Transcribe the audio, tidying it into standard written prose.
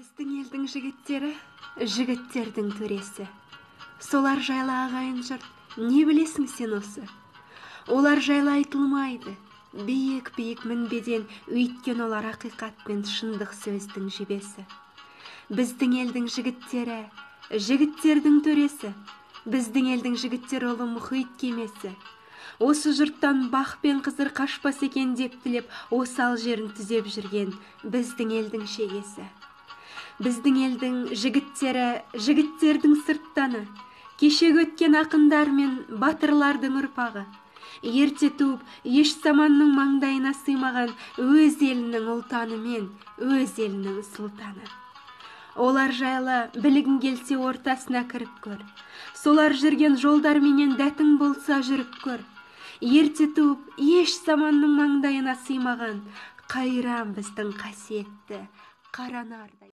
Біздің елдің жігіттері, жігіттердің төресі. Солар жайлы ағайын жұрт, не білесің сен осы? Олар жайлы айтылмайды, биік-биік мінбеден, өйткен олар ақиқат пен шындық сөздің жебесі. Біздің елдің жігіттері, жігіттердің төресі. Біздің елдің жігіттері ұлы мұхит кемесі. Осы жұрттан бақ пен қызыр қашпас екен деп тілеп, осал жерін түзеп жүрген біздің елдің шегесі. Біздің елдің жігіттері, жігіттердің сырттаны, кешегі өткен ақындар мен батырлардың ұрпағы. Ерте туып, еш заманның маңдайына сыймаған өз елінің ұлтаны мен өз елінің сұлтаны. Олар жайлы білгің келсе ортасына кіріп көр. Солар жүрген жолдарменен дәтің болса жүріп көр. Ерте туып, еш заманның маңдайына сыймаған қайран біздің қасиетті қара нардай.